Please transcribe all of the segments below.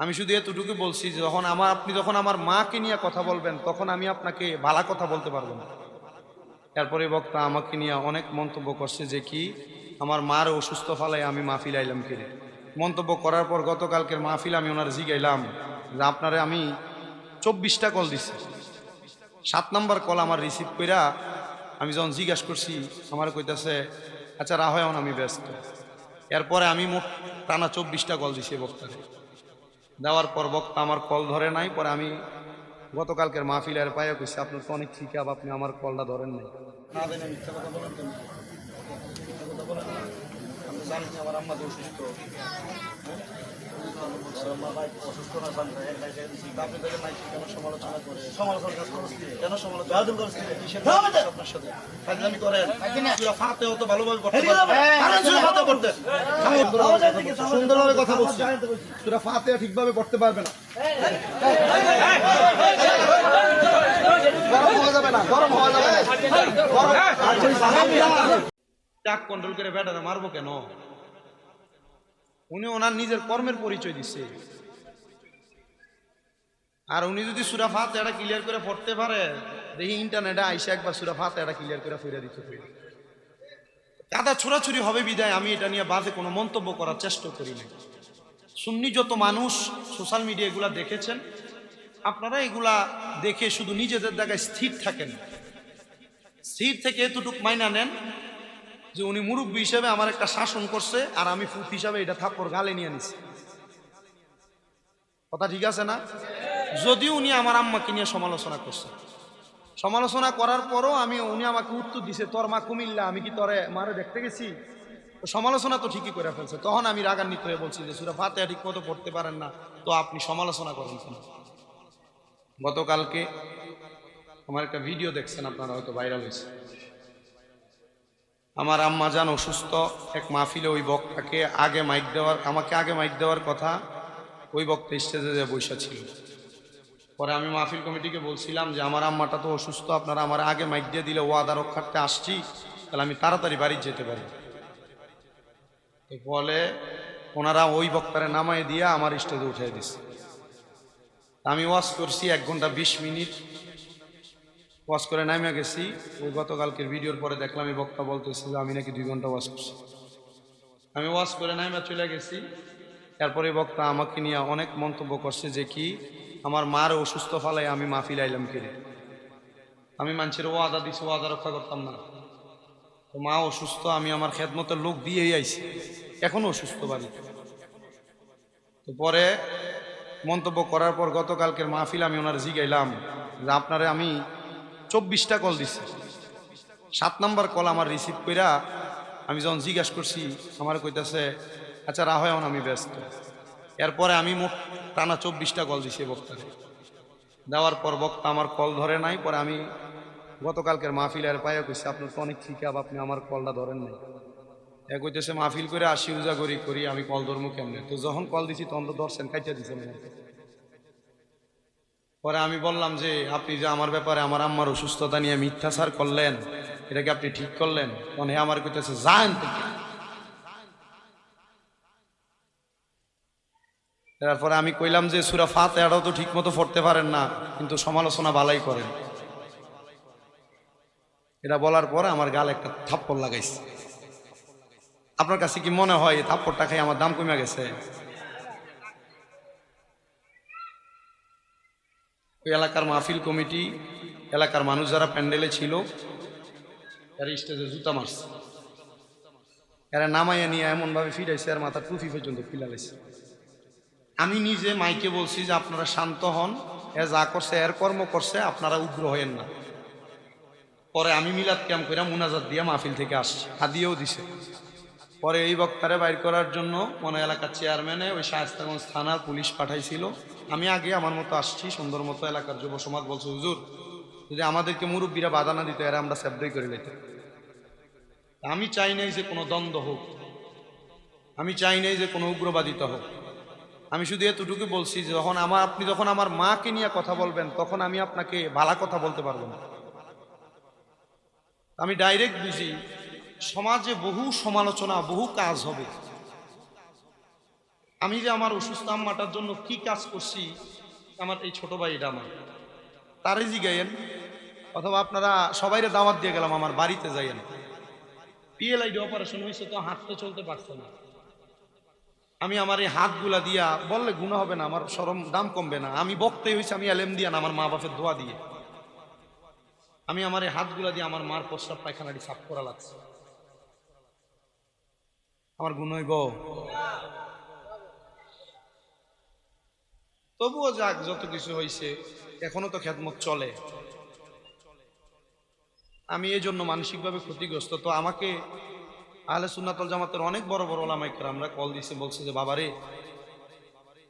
আমি শুধু এতটুকু বলছি যে আপনি যখন আমার মাকে নিয়ে কথা বলবেন তখন আমি আপনাকে ভালো কথা বলতে পারবো না। এরপরে বক্তা আমাকে নিয়ে অনেক মন্তব্য করছে যে কি আমার মার অসুস্থ ফলায় আমি মাহফিল আইলাম কিরে। মন্তব্য করার পর গতকালকের মাহফিল আমি ওনার জিগাইলাম যে আপনারে আমি 24টা কল দিছি, 7 নাম্বার কল আমার রিসিভ কইরা আমি যখন জিজ্ঞাসা করছি আমার কইতাছে আচ্ছা রাহ এখন আমি ব্যস্ত। এরপরে আমি মোট টানা 24টা কল দিছি বক্তারে। দেওয়ার পর বক্তা আমার কল ধরে নাই। পরে আমি গতকালকের মাহফিলের পায়ে কইছি আপনার তো অনেক ঠিক আপনি আমার কলটা ধরেন নাই। না জানি মিথ্যা কথা বলেন কেন? মিথ্যা কথা বলেন না। আমি তো জানি আমার আম্মা তো অসুস্থ। অসুস্থ না জানতে আপনি তাকে মাইক কেন সমালোচনা করে কেন সমালোচনা আপনার সাথে ফাজলামি করেন? ফাতে অত ভালোভাবে করতে পারবেন, সুন্দরভাবে কথা বলছি, তোরা ফাতে ঠিকভাবে পড়তে পারবে না। গরম হওয়া যাবে না, গরম হওয়া যাবে না। চাক কন্ট্রোল করে ব্যাটারে মারবো কেন? উনি ওনার নিজের কর্মের পরিচয় দিচ্ছে। আর উনি যদি সূরা ফাতিহা ক্লিয়ার করে পড়তে পারে, দেখি ইন্টারনেটে আইসা একবার সূরা ফাতিহা ক্লিয়ার করে ফিরে দিতে পারে। কাদা ছোড়াছুরি হবে বিদায় আমি এটা নিয়ে বাজে কোনো মন্তব্য করার চেষ্টা করি না। সুন্নি যত মানুষ সোশ্যাল মিডিয়া এগুলা দেখেছেন, আপনারা এগুলা দেখে শুধু নিজেদের জায়গায় স্থির থাকেন। স্থির থেকে এতটুক মাইনা নেন যে উনি মুরব্বী হিসেবে আমার একটা শাসন করছে আর আমি ফুট হিসাবে এটা থাপ্পড় গালে নিয়ে নিছি। কথা ঠিক আছে না? যদিও উনি আমার আম্মাকে নিয়ে সমালোচনা করছে, সমালোচনা করার পরও উনি আমাকে উত্তর দিছে তোর মা কুমিল্লা, আমি কি তোরে মারে দেখতে গেছি? সমালোচনা তো ঠিকই করে ফেলছে। তখন আমি রাগান্বিত হয়ে বলছি যে সূরা ফাতিহা ঠিক মতো পড়তে পারেন না তো আপনি সমালোচনা করেন কেন? গতকালকে আমার একটা ভিডিও দেখছেন আপনারা, হয়তো ভাইরাল হয়েছে। আমার আম্মা জান অসুস্থ, এক মাহফিলে ওই বক্তাকে আমাকে আগে মাইক দেওয়ার কথা, ওই বক্তা স্টেজে যে বৈশা ছিল। পরে আমি মাহফিল কমিটিকে বলছিলাম যে আমার আম্মাটা তো অসুস্থ, আপনারা আমার আগে মাইক দিয়ে দিলে ওয়াদা রক্ষার্থে আসছি, তাহলে আমি তাড়াতাড়ি বাড়ি যেতে পারি। ফলে ওনারা ওই বক্তারে নামাই দিয়ে আমার স্টেজে উঠে দিচ্ছে। আমি ওয়াজ করছি 1 ঘন্টা 20 মিনিট, ওয়াজ করে নামে গেছি। ওই গতকালকের ভিডিওর পরে দেখলাম এই বক্তা বলতেছে যে আমি নাকি 2 ঘন্টা ওয়াজ করছি। আমি ওয়াজ করে নামে চলে গেছি। এরপরে বক্তা আমাকে নিয়ে অনেক মন্তব্য করছে যে কি আমার মার অসুস্থ ফলায় আমি মাহফিল আইলাম কিরে। আমি মানুষের ওয়াদা দিছি, ওয়াদা রক্ষা করতাম না। তো মা অসুস্থ, আমি আমার খেদমতের লোক দিয়েই আইছি, এখনো অসুস্থ বাড়িতে। তো পরে মন্তব্য করার পর গতকালকের মাহফিল আমি ওনার জিগাইলাম যে আপনারে আমি 24টা কল দিছি, 7 নাম্বার কল আমার রিসিভ কইরা আমি যখন জিজ্ঞাসা করছি আমার কইতাছে আচ্ছা রাহ এখন আমি ব্যস্ত। এরপরে আমি মোট টানা 24টা কল দিছি বক্তারে। দেওয়ার পর বক্তা আমার কল ধরে নাই। পরে আমি গতকালকের মাহফিলের পায়ে কইছি আপনার তো অনেক ঠিক আপনি আমার কলটা ধরেন নাই। এক হইতেছে মাহফিল করে আসি উজাগরি করি, আমি কল ধরবো কেমনে? তো যখন কল দিছি তখন তো ধরছেন, কাটিয়ে দিচ্ছেন। পরে আমি বললাম যে আপনি যে আমার ব্যাপারে আমার আম্মার অসুস্থতা নিয়ে মিথ্যাচার করলেন, এটাকে আপনি ঠিক করলেন? তখন হে আমার কইতেছে যান থেকে। তারপরে আমি কইলাম যে সূরা ফাতিহাটাও তো ঠিক মতো পড়তে পারেন না, কিন্তু সমালোচনা ভালাই করেন। এটা বলার পরে আমার গালে একটা থাপ্পড় লাগাইছে। আপনার কাছে কি মনে হয় এই থাপ্পড়টা খাই আমার দাম কমে গেছে? ওই এলাকার মাহফিল কমিটি, এলাকার মানুষ যারা প্যান্ডেলে ছিল এরা স্টেজে জুতা মারছে, এরা নামাইয়া নিয়ে এমনভাবে ফিরাইছে আর মাথার টুপি পর্যন্ত ফিলাইছে। আমি নিজে মাইকে বলছি যে আপনারা শান্ত হন, এ যা করছে এর কর্ম করছে, আপনারা উগ্র হয়েন না। পরে আমি মিলাদ ক্যাম্প করে মুনাজাত দিয়ে মাহফিল থেকে আসছি, হাদিয়েও দিছে। পরে এই বক্তারে বাইর করার জন্য মনে এলাকার চেয়ারম্যানে ওই শায়েস্তাগঞ্জ থানার পুলিশ পাঠাইছিল। আমি আগে আমার মতো আসছি সুন্দর মতো, এলাকার যুব সমাজ বলছে হুজুর যদি আমাদেরকে মুরব্বীরা বাধা না দিত এরা আমরা সেবডই করে নিতাম। আমি চাই নাই যে কোনো দ্বন্দ্ব হোক, আমি চাই নাই যে কোনো উগ্রবাদিতা হোক। আমি শুধু এতটুকু বলছি যে আপনি যখন আমার মাকে নিয়ে কথা বলবেন তখন আমি আপনাকে ভালো কথা বলতে পারবো না। আমি ডাইরেক্ট বুঝি সমাজে বহু সমালোচনা, বহু কাজ হবে। আমি যে আমার অসুস্থ আম্মাটার জন্য কি কাজ করছি, আমার এই ছোট ভাই এটা আমার, তারই জিগাইয়েন, অথবা আপনারা সবাইরে দাওয়াত দিয়ে গেলাম আমার বাড়িতে যাইয়েন। পিএলআইডি অপারেশন হয়েছে, তো হাঁটতে চলতে পারছে না। আমি আমার এই হাতগুলা দিয়া বললে গুনাহ হবে না, আমার শরম দাম কমবে না। আমি বক্তে হয়েছে, আমি এলেম দিয়া না, আমার মা বাপের দোয়া দিয়ে আমি আমার এই হাতগুলা দিয়ে আমার মার প্রস্রাব পায়খানাটি সাফ করা লাগছে। আমার গুণ হইব? তবুও যাক, যত কিছু হয়েছে এখনো তো খেদমত চলে। আমি এই জন্য মানসিকভাবে ক্ষতিগ্রস্ত। তো আমাকে আহলে সুন্নাত ওয়াল জামাতের অনেক বড় বড় ওলামা ইকরামরা কল দিছে, বলছে যে বাবারে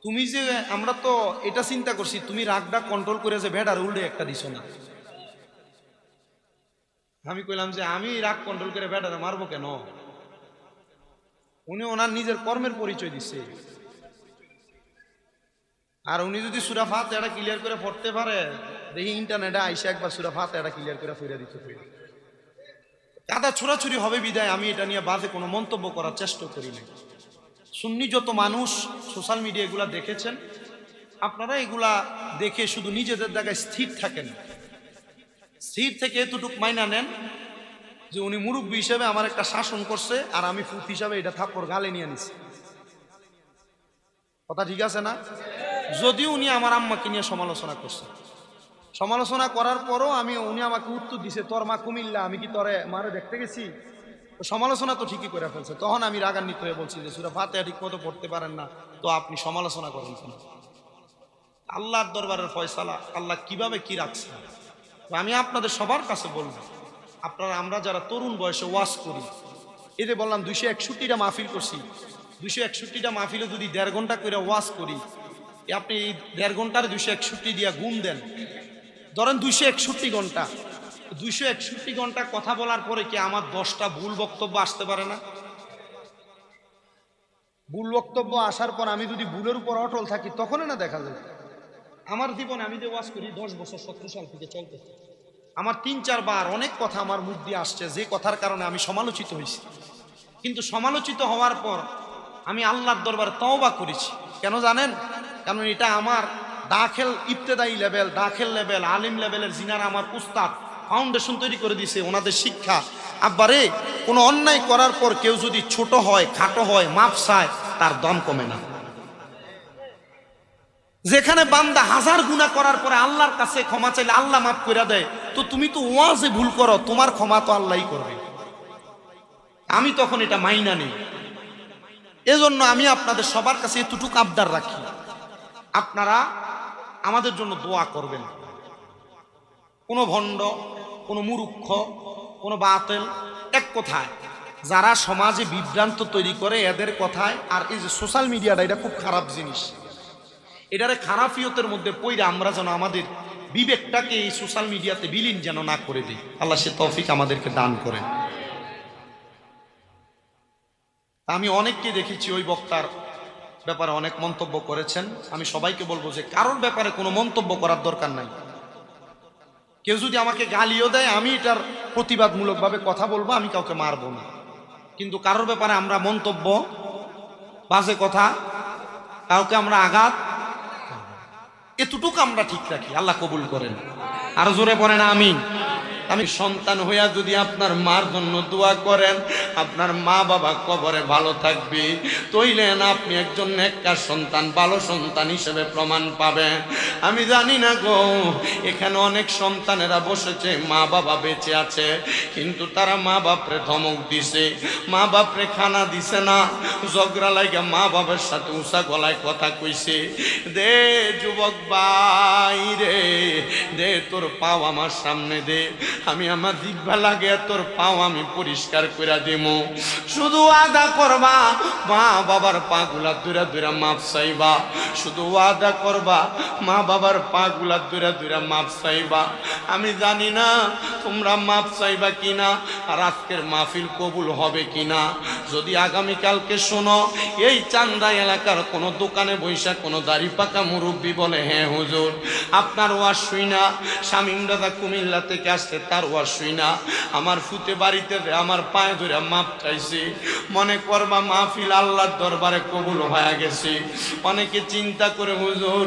তুমি যে, আমরা তো এটা চিন্তা করছি তুমি রাগটা কন্ট্রোল করে যে ভেড়ার উল্টে একটা দিছো না। আমি কইলাম যে আমি রাগ কন্ট্রোল করে ভেড়ারে মারবো কেন? উনি ওনার নিজের কর্মের পরিচয় দিচ্ছে। আর উনি যদি সূরা ফাতিহা ক্লিয়ার করে পড়তে পারে, দেখি ইন্টারনেটে আইসা একবার সূরা ফাতিহা ক্লিয়ার করে ফিরে দিতে পারি। কাদা ছোড়াছুরি হবে বিদায় আমি এটা নিয়ে বাজে কোনো মন্তব্য করার চেষ্টা করি না। সুন্নি যত মানুষ সোশ্যাল মিডিয়া এগুলা দেখেছেন, আপনারা এগুলা দেখে শুধু নিজেদের জায়গায় স্থির থাকেন। স্থির থেকে এতটুক মাইনা নেন যে উনি মুরব্বী হিসেবে আমার একটা শাসন করছে, আর আমি ফুট হিসাবে এটা থাপ্পড় গালে নিয়ে নিছি। কথা ঠিক আছে না? যদিও উনি আমার আম্মাকে নিয়ে সমালোচনা করছে, সমালোচনা করার পরও উনি আমাকে উত্তর দিছে, তোর মা কুমিল্লা, আমি কি তোরে মারে দেখতে গেছি? সমালোচনা তো ঠিকই করে ফেলছে। তখন আমি রাগান্বিত হয়ে বলছি যে সূরা ফাতিহা ঠিক মতো পড়তে পারেন না, তো আপনি সমালোচনা করেন কেন? আল্লাহর দরবারের ফয়সালা আল্লাহ কিভাবে কি রাখছে। তো আমি আপনাদের সবার কাছে বলবো, আপনারা আমরা যারা তরুণ বয়সে ওয়াজ করি, এই যে বললাম 261টা মাহফিল করছি, 261টা মাহফিলে যদি 1.5 ঘন্টা করে ওয়াজ করি, আপনি এই 1.5 ঘন্টার 261 দিয়া গুণ দেন, ধরেন 261 ঘন্টা, 261 ঘন্টা কথা বলার পরে কি আমার 10টা ভুল বক্তব্য আসতে পারে না? ভুল বক্তব্য আসার পর আমি যদি ভুলের উপর অটল থাকি, তখনই না দেখা যায়। আমার জীবনে আমি যে ওয়াজ করি 10 বছর 17 সাল থেকে চলতেছে, আমার 3-4 বার অনেক কথা আমার মুখ দিয়ে আসছে, যে কথার কারণে আমি সমালোচিত হয়েছি। কিন্তু সমালোচিত হওয়ার পর আমি আল্লাহর দরবারে তওবা করেছি। কেন জানেন? কারণ এটা আমার দাখিল ইবতেদায়ী লেভেল, দাখিল লেভেল, আলিম লেভেলের যিনারা আমার উস্তাদ ফাউন্ডেশন তৈরি করে দিয়েছে, ওনাদের শিক্ষা। আব্বারে কোনো অন্যায় করার পর কেউ যদি ছোট হয়, খাটো হয়, মাপ চায়, তার দম কমে না। যেখানে বান্দা 1000 গুনাহ করার পরে আল্লাহর কাছে ক্ষমা চাইলে আল্লাহ মাফ করে দেয়, তো তুমি তো ওয়াজে ভুল করো, তোমার ক্ষমা তো আল্লাহই করবে। আমি তখন এটা মাইনা নেই। এজন্য আমি আপনাদের সবার কাছে এতটুকু আবদার রাখি, আপনারা আমাদের জন্য দোয়া করবেন। কোনো ভণ্ড, কোনো মূর্খ, কোনো বাতিল, এক কথায় যারা সমাজে বিভ্রান্ত তৈরি করে এদের কথায়। আর এই যে সোশ্যাল মিডিয়াটা, এটা খুব খারাপ জিনিস। এটারে খারাপিয়তের মধ্যে পইরা আমরা যেন আমাদের বিবেকটাকে এই সোশ্যাল মিডিয়াতে বিলীন যেন না করে দিই। আল্লাহ সে তৌফিক আমাদেরকে দান করেন। আমি অনেককে দেখেছি ওই বক্তার ব্যাপারে অনেক মন্তব্য করেছেন। আমি সবাইকে বলবো যে কারোর ব্যাপারে কোনো মন্তব্য করার দরকার নাই। কেউ যদি আমাকে গালিও দেয়, আমি এটার প্রতিবাদমূলকভাবে কথা বলবো, আমি কাউকে মারবো না। কিন্তু কারোর ব্যাপারে আমরা মন্তব্য, বাজে কথা, কাউকে আমরা আঘাত, এতটুকু আমরা ঠিক রাখি। আল্লাহ কবুল করেন। আরো জোরে পড়েন আমিন। আমি সন্তান হইয়া যদি আপনার মার জন্য দোয়া করেন, আপনার মা বাবা কবরে ভালো থাকবে, তইলেন আপনি একজন নেককার সন্তান, ভালো সন্তান হিসেবে প্রমাণ পাবেন। আমি জানি না গো, এখানে অনেক সন্তানেরা বসেছে, মা বাবা বেঁচে আছে, কিন্তু তারা মা বাপরে ধমক দিছে, মা বাপরে খানা দিছে না, ঝগড়া লাগা মা বাবার সাথে উঁচা গলায় কথা কইছে। দে যুবক ভাই রে, দে তোর পাও আমার সামনে দে, আমি আমার জিহ্বা লাগে তোর পাও আমি পরিষ্কার করে দেব। শুধু ওয়াদা করবা, মা বাবার পা গুলা দুরা দুরা মাপ চাইবা। শুধু ওয়াদা করবা, মা বাবার পা গুলা দুরা দুরা মাপ চাইবা। আমি জানি না তোমরা মাপ চাইবা কিনা, আর আজকের মাহফিল কবুল হবে কিনা। যদি আগামীকালকে শোনো এই চান্দা এলাকার কোনো দোকানে বৈশা কোনো দাড়ি পাকা মুরব্বী বলে, হ্যাঁ হুজুর আপনার ওয়াজ শুই না শামীম দাদা কুমিল্লা থেকে আসছে, তার ওয়াজ শুই না আমার ফুতে বাড়িতে আমার পায়ে ধরে মাপ চাইছে, মনে করবা মাহফিল আল্লাহর দরবারে কবুল হয়ে গেছে। অনেকে চিন্তা করে হুজুর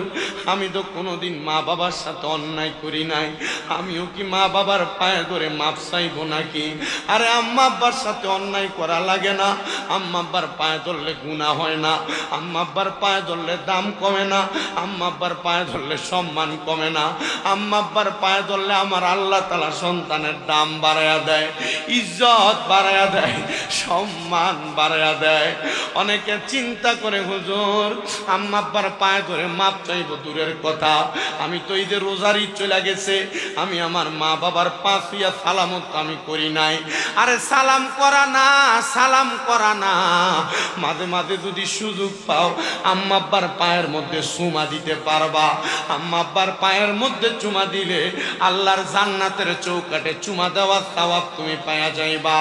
আমি তো কোনোদিন মা বাবার সাথে অন্যায় করি নাই, আমিও কি মা বাবার পায়ে ধরে মাপ চাইবো নাকি? আরে আম্মা আব্বার সাথে অন্যায় করা লাগে না, আম্মা আব্বার পায়ে ধরলে গুনাহ হয় না, আম্মা আব্বার পায়ে ধরলে দাম কমে না, আম্মা আব্বার পায়ে ধরলে সম্মান কমে না, আম্মা আব্বার পায়ে ধরলে আমার আল্লাহ তাআলা সন্তানের দাম বাড়ায়া দেয়, ইজ্জত বাড়ায়া দেয়, সম্মান বাড়ায়া দেয়। অনেকে চিন্তা করে হুজুর আম্মা আব্বার পায়ে ধরে মাপ চাইব দূরের কথা, আমি তো এই যে রোজার ঈদ চলে গেছে আমি আমার মা বাবার পা ছুঁয়া সালামত আমি করি নাই। আরে সালাম করা না, সালাম করা না, মাঝে মাঝে যদি সুযোগ পাও আম্মা আব্বার পায়ের মধ্যে চুমা দিতে পারবা। আম্মা আব্বার পায়ের মধ্যে চুমা দিলে আল্লাহর জান্নাতের চৌকাঠে চুমা দেওয়া সওয়াব তুমি পায়া যাইবা।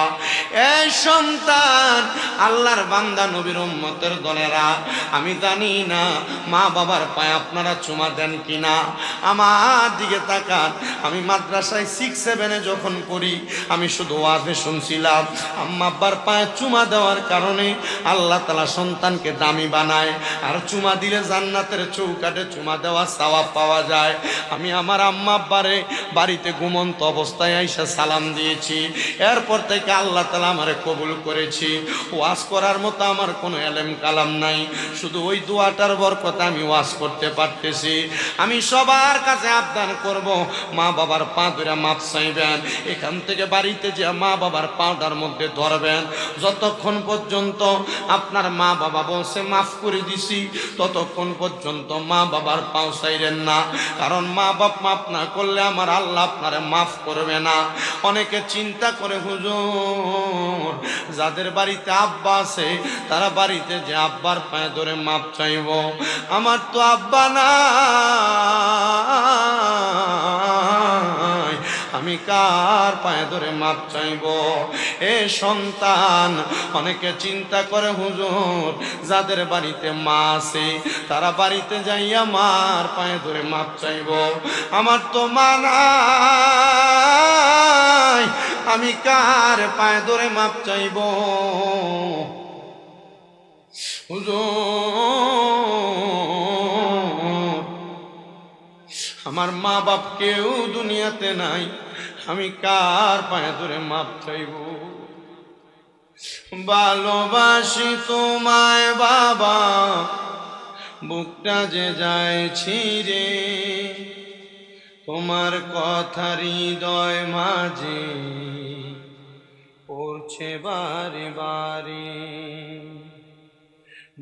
এই সন্তান আল্লাহর বান্দা নবীর উম্মতের দলেরা, আমি জানি না মা বাবার পায়ে আপনারা চুমা দেন কিনা, আমার দিকে তাকান। আমি মাদ্রাসায় 6-7 যখন পড়ি আমি শুধু ওয়াজে শুনছিলাম আম্মা আব্বার পায়ে চুমা দেওয়ার কারণে আল্লাহ তাআলা সন্তানকে দামি বানায়, আর চুমা দিলে জান্নাতের চৌকাঠে চুমা দেওয়া সওয়াব পাওয়া যায়। আমি আমার আম্মা আব্বারে বাড়িতে ঘুমন্ত অবস্থায় আইসা সালাম দিয়েছি, এরপর থেকে আল্লাহ তাআলা আমারে কবুল করেছি। ওয়াজ করার মতো আমার কোনো এলেম কালাম নাই, শুধু ওই দোয়াটার বরকতে আমি ওয়াজ করতে পারতেছি। আমি সবার কাছে আবদান করব মা বাবার পা ধরে মাপ চাইবেন, এখান থেকে বাড়িতে যে মা বাবার পাটার মধ্যে ধরবেন, যতক্ষণ পর্যন্ত আপনার মা বাবা বলছে মাফ করে দিছি ততক্ষণ পর্যন্ত মা বাবার পাও চাইলেন না, কারণ মা বাপ মাফ না করলে আমার আল্লাহ আপনারে মাফ করবে না। অনেকে চিন্তা করে হুজুর যাদের বাড়িতে আব্বা আছে তারা বাড়িতে যে আব্বার পায়ে ধরে মাপ চাইব, আমার তো আব্বা না, আমি কার পায়ে ধরে মাপ চাইব? এ সন্তান অনেকে চিন্তা করে হুজুর যাদের বাড়িতে মা আছে তারা বাড়িতে যাইয়া মার পায়ে ধরে মাপ চাইব, আমার তো মা নাই, আমি কার পায়ে ধরে মাপ চাইব? হুজুর আমার মা বাপ কেউ দুনিয়াতে নাই, আমি কার পায়ে ধরে মাপ চাইব? ভালোবাসি তোমায় বাবা, বুকটা যে যায় ছিঁড়ে, তোমার কথা হৃদয় মাঝে পড়ছে বারে বারে।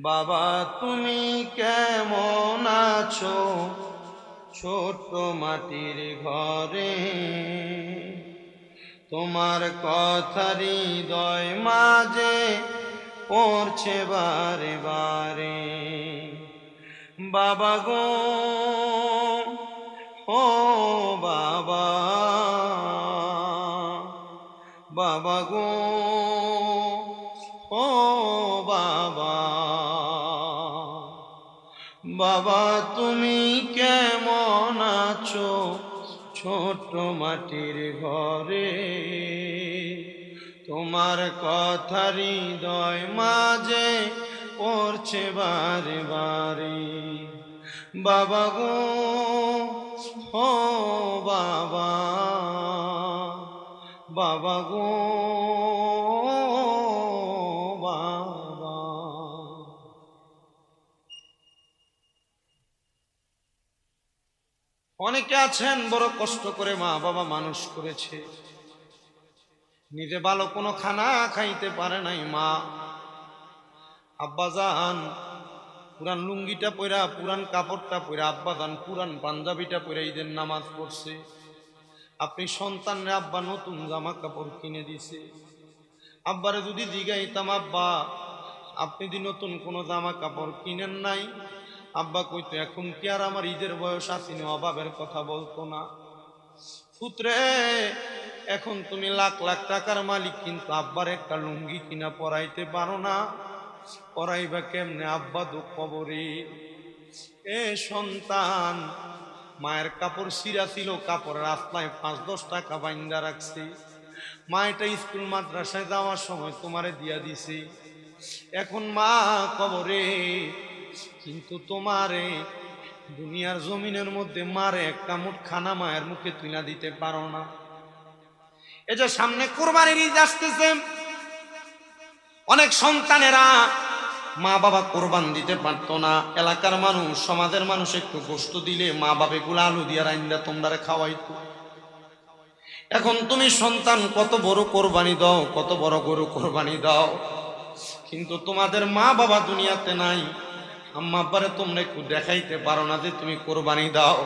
বাবা তুমি কেমন আছো ছোট্ট মাটির ঘরে, তোমার কথা হৃদয় মাঝে পড়ছে বারে বারে। বাবা গো ও বাবা, বাবা গো ও বাবা, বাবা তুমি কেমন আছো ছোট্ট মাটির ঘরে, তোমার কথা হৃদয় মাঝে পড়ছে বারে বারে। বাবা গো ও বাবা, বাবা গো বাবা। অনেকে আছেন বড় কষ্ট করে মা বাবা মানুষ করেছে, নিজে ভালো কোনো খানা খাইতে পারে নাই, মা আব্বাজান পুরান লুঙ্গিটা পরা পুরান কাপড়টা পরা আব্বাজান পুরান পাঞ্জাবিটা পরা ঈদের নামাজ পড়ছে, আপনি সন্তানরে আব্বা নতুন জামা কাপড় কিনে দিছে। আব্বারে যদি জিগাইতাম আব্বা আপনি দি নতুন কোনো জামা কাপড় কিনেন নাই, আব্বা কইতো এখন কি আর আমার ঈদের বয়স আসেনি, অভাবের কথা বলতো না। পুত্রে এখন তুমি লাখ লাখ টাকার মালিক, কিন্তু আব্বার একটা লুঙ্গি কিনা পরাইতে পারো না, পরাইবা কেমনে? আব্বা দুঃখ কবরে। এ সন্তান মায়ের কাপড় ছিঁড়া ছিল, কাপড়ের আসলায় 5-10 টাকা বাইন্দা রাখছি। মা এটা স্কুল মাদ্রাসায় যাওয়ার সময় তোমারে দিয়া দিছি। এখন মা কবরে, কিন্তু তোমারে দুনিয়ার জমিনের মধ্যে মারে একটা মুঠ খানা মায়ের মুখে তুলে দিতে পারো না। এই যে সামনে কোরবানির ঈদ আসতেছে, অনেক সন্তানেরা মা বাবা কোরবান দিতে পারতো না। এলাকার মানুষ, সমাজের মানুষ একটু গোশত দিলে মা বাবা গুলো আলু দিয়া রাইন্দা তোমরা খাওয়াইতো। এখন তুমি সন্তান কত বড় কোরবানি দাও, কত বড় গরু কোরবানি দাও, কিন্তু তোমাদের মা বাবা দুনিয়াতে নাই। আম্মা আব্বারে তোমরা একটু দেখাইতে পারো না যে তুমি কোরবানি দাও।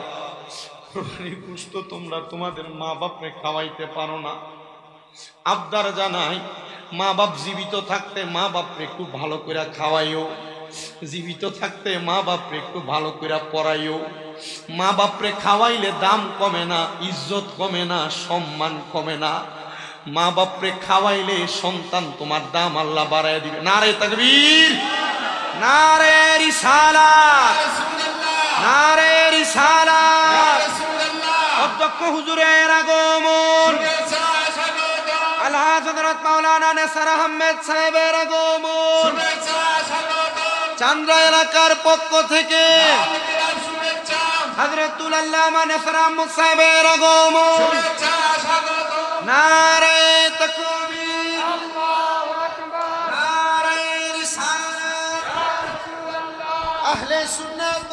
কোরবানির গোশত তোমরা তোমাদের মা বাপরে খাওয়াইতে পারো না। আবদার জানাই, মা বাপ জীবিত থাকতে মা বাপরে একটু ভালো করে খাওয়াইও, জীবিত থাকতে মা বাপরে একটু ভালো করে পড়াইও। মা বাপরে খাওয়াইলে দাম কমে না, ইজ্জত কমে না, সম্মান কমে না। মা বাপরে খাওয়াইলে সন্তান তোমার দাম আল্লাহ বাড়ায় দিবে। নারে তাকবীর, নারে রিসালাত, নারে রিসালাত। অধ্যক্ষ হুজুরের আগমন, আলহাজ হযরত মাওলানা নেসার আহমেদ সাহেবের আগমন, চান্দ্রা এলাকার পক্ষ থেকে হযরতুল আল্লামা নেসার আহমদ সাহেবের আগমন। নারে তাকবীর, আল্লাহু আকবার, নারে রিসালাত, আহলে সুন্নাত।